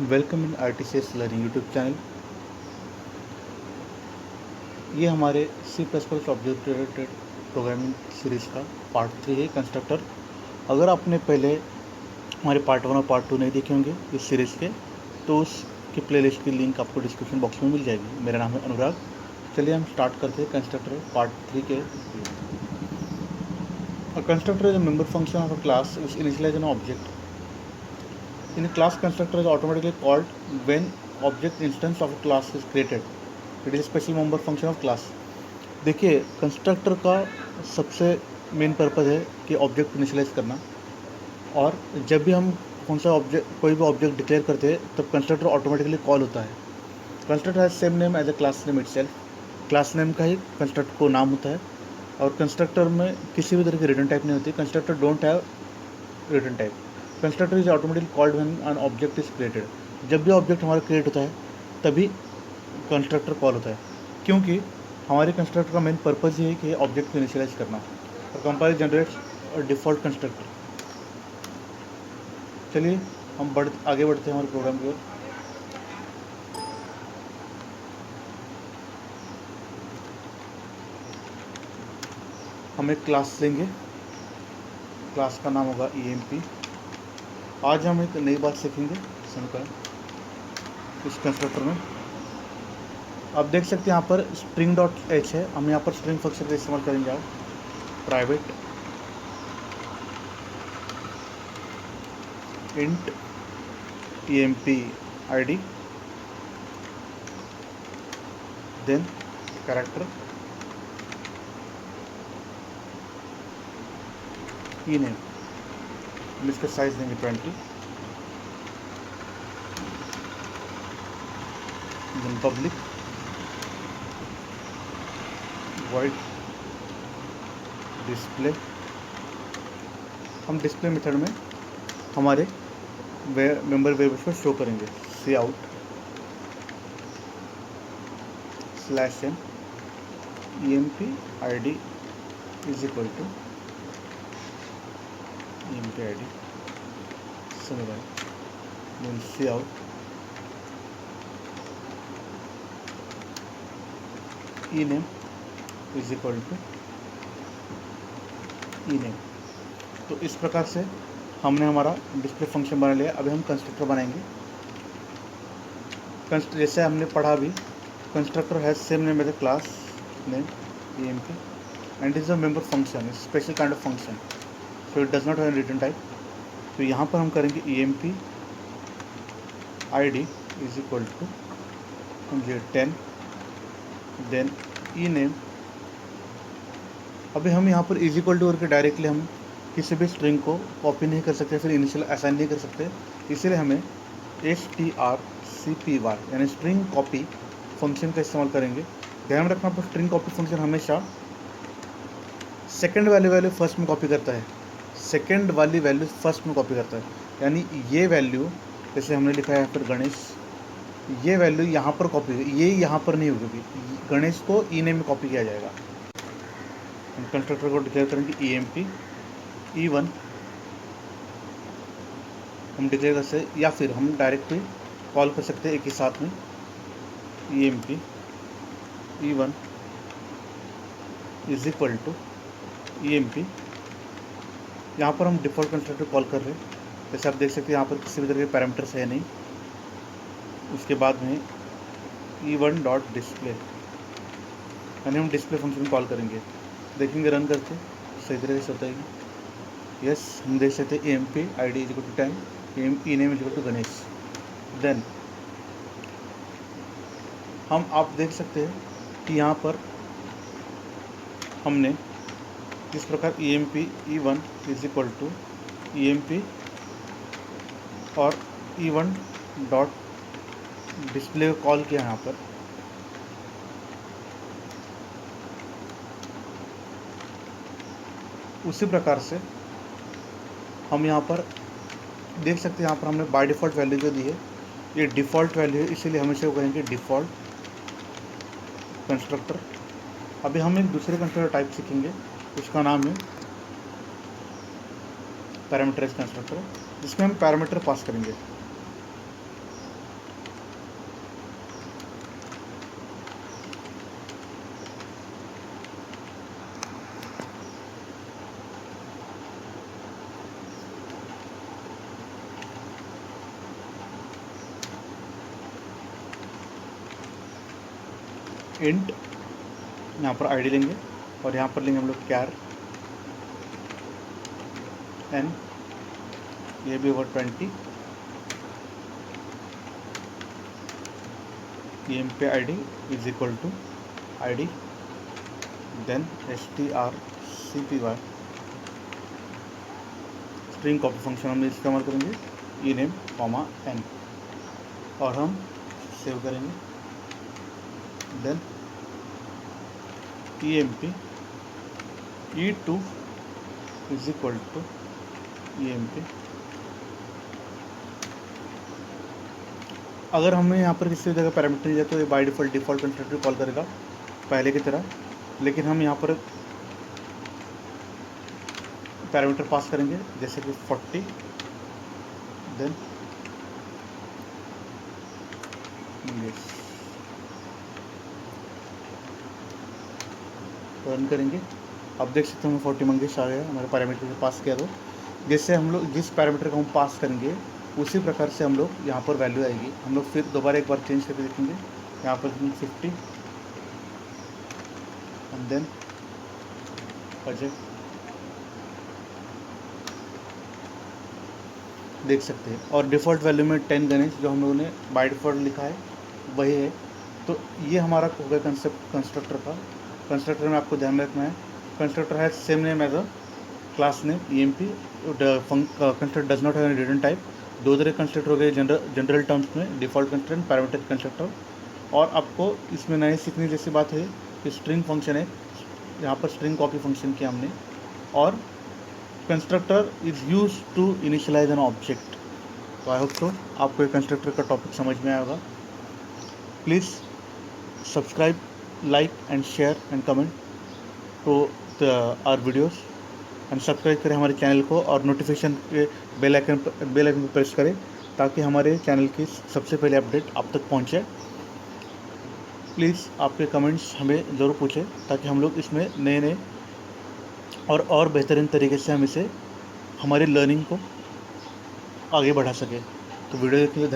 Welcome in आर्टिसियस learning YouTube channel. ये हमारे C plus plus object oriented programming series का पार्ट 3 है, कंस्ट्रक्टर। अगर आपने पहले हमारे पार्ट 1 और पार्ट 2 नहीं देखे होंगे इस सीरीज़ के, तो उसकी प्लेलिस्ट की लिंक आपको डिस्क्रिप्शन बॉक्स में मिल जाएगी। मेरा नाम है अनुराग। चलिए हम स्टार्ट करते हैं कंस्ट्रक्टर पार्ट 3 के। A constructor is a member function of a class which initializes an object. In a class, constructor is automatically called when object instance of a class is created. It is a special member function of class. देखिए, constructor का सबसे main purpose है कि object initialise करना। और जब भी हम कोई भी ऑब्जेक्ट डिक्लेयर करते हैं तब कंस्ट्रक्टर ऑटोमेटिकली कॉल होता है। Constructor has same name as a class name itself. Class name का ही कंस्ट्रक्टर को नाम होता है। और कंस्ट्रक्टर में किसी भी तरह की रिटर्न टाइप नहीं होती। Constructor don't have return type. Constructor is automatically called when an object is created. जब भी ऑब्जेक्ट हमारा क्रिएट होता है तभी कंस्ट्रक्टर कॉल होता है, क्योंकि हमारे कंस्ट्रक्टर का मेन पर्पज़ ये है कि ऑब्जेक्ट को इनिशियलाइज करना। और कंपाइल जनरेट्स और डिफ़ॉल्ट कंस्ट्रक्टर। चलिए हम आगे बढ़ते हैं हमारे प्रोग्राम की ओर। हम एक क्लास लेंगे, क्लास का नाम होगा EMP। आज हम एक नई बात सीखेंगे इस कंस्ट्रक्टर में। आप देख सकते हैं यहाँ पर स्ट्रिंग डॉट एच है। हम यहाँ पर स्ट्रिंग फंक्शन का इस्तेमाल करेंगे। आप private int EMP ID, then character e name. हम इसका साइज देंगे 20। Then public void display. हम डिस्प्ले मेथड में हमारे मेंबर वेरिएबल्स को शो करेंगे। C out /n EMP ID is equal to EMP ID semicolon, then c out e name is equal to e name. तो इस प्रकार से हमने हमारा डिस्प्ले फंक्शन बना लिया। अभी हम कंस्ट्रक्टर बनाएंगे। जैसे हमने पढ़ा भी, constructor has same name as a class name EMP and is a member function, special kind of function, so it does not have return type. तो यहाँ पर हम करेंगे EMP ID is equal to 10, then e name. अभी हम यहाँ पर is equal to करके डायरेक्टली हम किसी भी स्ट्रिंग को कॉपी नहीं कर सकते, फिर इनिशियल असाइन नहीं कर सकते। इसलिए हमें strcpy यानी स्ट्रिंग कॉपी फंक्शन का इस्तेमाल करेंगे। ध्यान रखना, पर स्ट्रिंग कॉपी फंक्शन हमेशा सेकंड वाली वैल्यू फर्स्ट में कॉपी करता है। सेकंड वाली वैल्यू फर्स्ट में कॉपी करता है, यानी ये वैल्यू जैसे हमने लिखा है फिर गणेश, ये वैल्यू यहाँ पर कॉपी, ये यहाँ पर नहीं होगी। गणेश को ई नेम में कॉपी किया जाएगा। हम कंस्ट्रक्टर को डिक्लेयर करेंगे EMP E1 हम डिक्लेयर कर सकते, या फिर हम डायरेक्टली कॉल कर सकते हैं एक ही साथ में। EMP E1 is equal to EMP। यहाँ पर हम डिफ़ॉल्ट कंस्ट्रक्टर कॉल कर रहे हैं। जैसे आप देख सकते हैं यहाँ पर किसी भी तरह के पैरामीटर्स है नहीं। उसके बाद में E1 डॉट डिस्प्ले, यानी हम डिस्प्ले फंक्शन कॉल करेंगे। देखेंगे रन करके सही तरीके से होता है। यस, हम देख सकते हैं EMP ID is equal to 10, e name is equal to Ganesh. Then आप देख सकते हैं कि यहाँ पर हमने इस प्रकार EMP E1 is equal to EMP और E1 डॉट डिस्प्ले को कॉल किया यहाँ पर। उसी प्रकार से हम यहाँ पर देख सकते हैं, यहाँ पर हमने बाय डिफ़ॉल्ट वैल्यू जो दी है ये डिफ़ॉल्ट वैल्यू है, इसीलिए हम इसे कहेंगे डिफ़ॉल्ट कंस्ट्रक्टर। अभी हम एक दूसरे कंस्ट्रक्टर टाइप सीखेंगे, उसका नाम है पैरामीटराइज कंस्ट्रक्टर, जिसमें हम पैरामीटर पास करेंगे। इंट, यहाँ पर आईडी लेंगे और यहाँ पर लेंगे हम लोग कैर एन, ये भी over 20, emp id is equal to id, then strcpy string copy function हम इस्तेमाल करेंगे, ename कॉमा n, और हम सेव करेंगे। Then emp e2 is equal to emp, अगर हमें यहाँ पर किसी जगह पैरामीटर दिया तो ये बाय डिफ़ॉल्ट कंस्ट्रक्टर कॉल करेगा पहले की तरह, लेकिन हम यहाँ पर पैरामीटर पास करेंगे जैसे कि 40, देन रन करेंगे। अब देख सकते हैं हमें 40 मंगेश आ गया हमारे पैरामीटर को पास किया। तो जैसे हम लोग जिस पैरामीटर को हम पास करेंगे उसी प्रकार से हम लोग यहाँ पर वैल्यू आएगी। हम लोग फिर दोबारा एक बार चेंज करके देखेंगे, यहाँ पर 50 एंड देन अजय, देख सकते हैं। और डिफ़ॉल्ट वैल्यू में 10 गणेश जो हम लोगों ने बाय डिफ़ॉल्ट लिखा है वही है। तो ये हमारा हो गया कंसेप्ट कंस्ट्रक्टर का। कंस्ट्रक्टर में आपको ध्यान रखना है, कंस्ट्रक्टर है same name as a class name emp, constructor does not have any return type. दो तरह कंस्ट्रक्टर हो गए जनरल टर्म्स में, डिफ़ॉल्ट कंस्ट्रक्टर, पैरामीटर कंस्ट्रक्टर। और आपको इसमें नए सीखने जैसी बात है कि स्ट्रिंग फंक्शन है, यहाँ पर स्ट्रिंग कॉपी फंक्शन किया हमने, और constructor is use to initialize an object. तो आई होप सो आपको ये कंस्ट्रक्टर का टॉपिक समझ में आया होगा। Please subscribe, like and share and comment to our videos, and subscribe करें हमारे चैनल को और नोटिफिकेशन के बेल आइकन पर प्रेस करें ताकि हमारे चैनल की सबसे पहले अपडेट आप तक पहुंचे। प्लीज़ आपके कमेंट्स हमें ज़रूर पूछें ताकि हम लोग इसमें नए और बेहतरीन तरीके से हम इसे हमारी लर्निंग को आगे बढ़ा सकें। तो वीडियो देखने के लिए